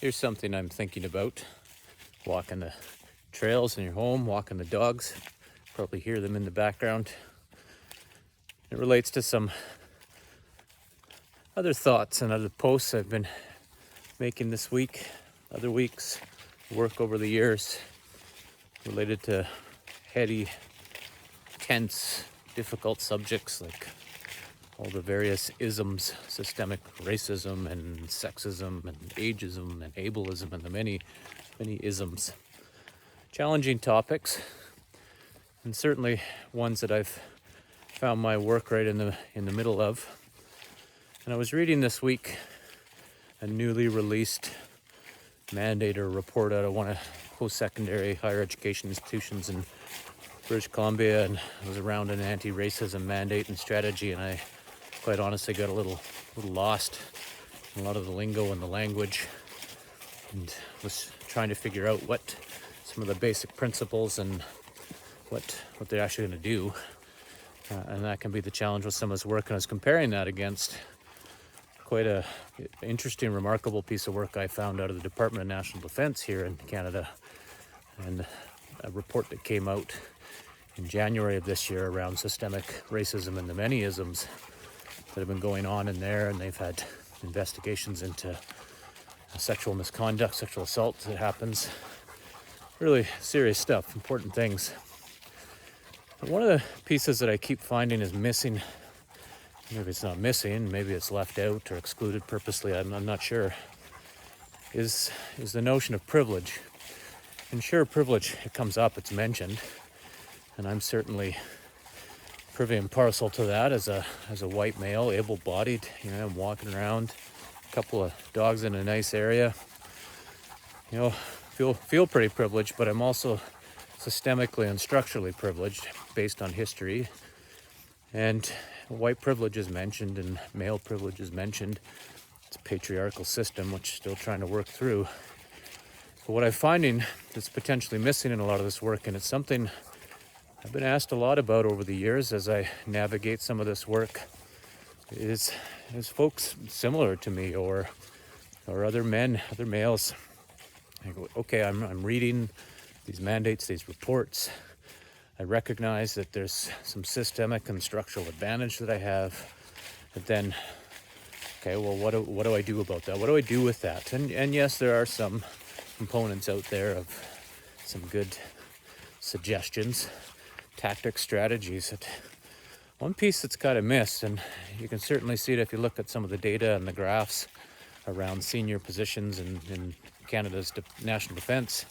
Here's something I'm thinking about. Walking the trails in your home, walking the dogs. Probably hear them in the background. It relates to some other thoughts and other posts I've been making this week, other weeks, work over the years related to heady, tense, difficult subjects like all the various isms, systemic racism and sexism and ageism and ableism and the many isms. Challenging topics, and certainly ones that I've found my work right in the middle of. And I was reading this week a newly released mandate or report out of one of post-secondary higher education institutions in British Columbia, and it was around an anti-racism mandate and strategy, and I quite honestly got a little lost in a lot of the lingo and the language, and was trying to figure out what some of the basic principles and what they're actually going to do. And that can be the challenge with some of this work. And I was comparing that against quite a interesting, remarkable piece of work I found out of the Department of National Defence here in Canada, and a report that came out in January of this year around systemic racism and the many isms that have been going on in there. And they've had investigations into sexual misconduct, sexual assault that happens. Really serious stuff, important things. But one of the pieces that I keep finding is missing, maybe it's not missing, maybe it's left out or excluded purposely, I'm not sure, is the notion of privilege. And sure, privilege, it comes up, it's mentioned, and I'm certainly privy and parcel to that as a white male, able-bodied. I'm walking around, a couple of dogs in a nice area, feel pretty privileged, but I'm also systemically and structurally privileged based on history. And white privilege is mentioned and male privilege is mentioned. It's a patriarchal system which still trying to work through. But what I'm finding that's potentially missing in a lot of this work, and it's something I've been asked a lot about over the years as I navigate some of this work, is folks similar to me or other men, other males. I go, okay, I'm reading these mandates, these reports. I recognize that there's some systemic and structural advantage that I have. But then, okay, well, what do I do about that? What do I do with that? And yes, there are some components out there of some good suggestions, tactics, strategies. One piece that's kind of missed, and you can certainly see it if you look at some of the data and the graphs around senior positions in Canada's national defence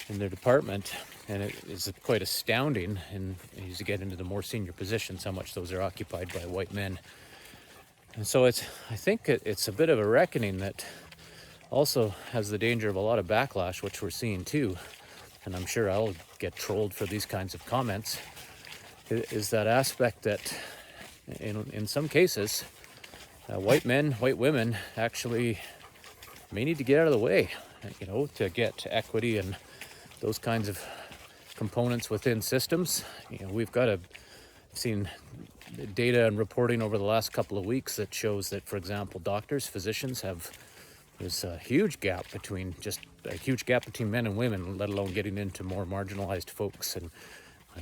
in their department, and it is quite astounding, and as you get into the more senior positions, how much those are occupied by white men. And so I think it's a bit of a reckoning that also has the danger of a lot of backlash, which we're seeing too, and I'm sure I'll get trolled for these kinds of comments, is that aspect that in some cases, white men, white women actually may need to get out of the way, to get equity and those kinds of components within systems. We've seen data and reporting over the last couple of weeks that shows that, for example, doctors, physicians there's a huge gap between men and women, let alone getting into more marginalized folks and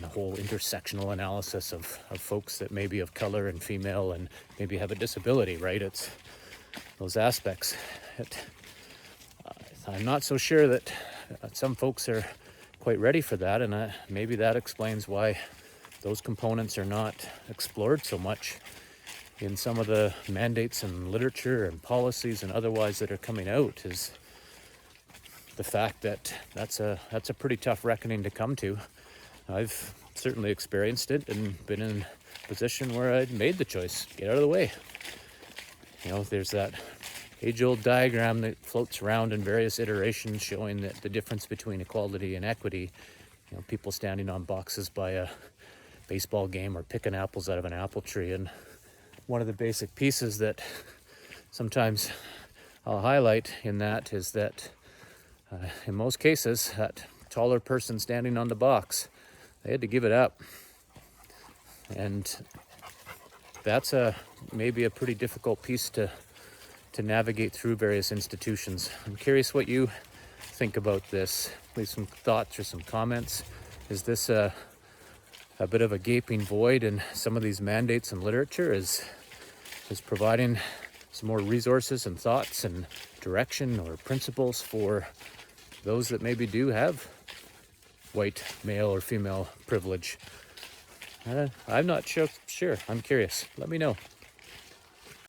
a whole intersectional analysis of folks that may be of color and female and maybe have a disability, right? It's those aspects. I'm not so sure that some folks are quite ready for that, and maybe that explains why those components are not explored so much in some of the mandates and literature and policies and otherwise that are coming out, is the fact that that's a pretty tough reckoning to come to. I've certainly experienced it and been in a position where I'd made the choice, get out of the way. There's that age-old diagram that floats around in various iterations showing that the difference between equality and equity, people standing on boxes by a baseball game or picking apples out of an apple tree. And one of the basic pieces that sometimes I'll highlight in that is that in most cases, that taller person standing on the box, they had to give it up. And that's maybe a pretty difficult piece to to navigate through various institutions. I'm curious what you think about this. Leave some thoughts or some comments. Is this a bit of a gaping void in some of these mandates and literature? Is providing some more resources and thoughts and direction or principles for those that maybe do have white male or female privilege? I'm not sure. I'm curious. Let me know.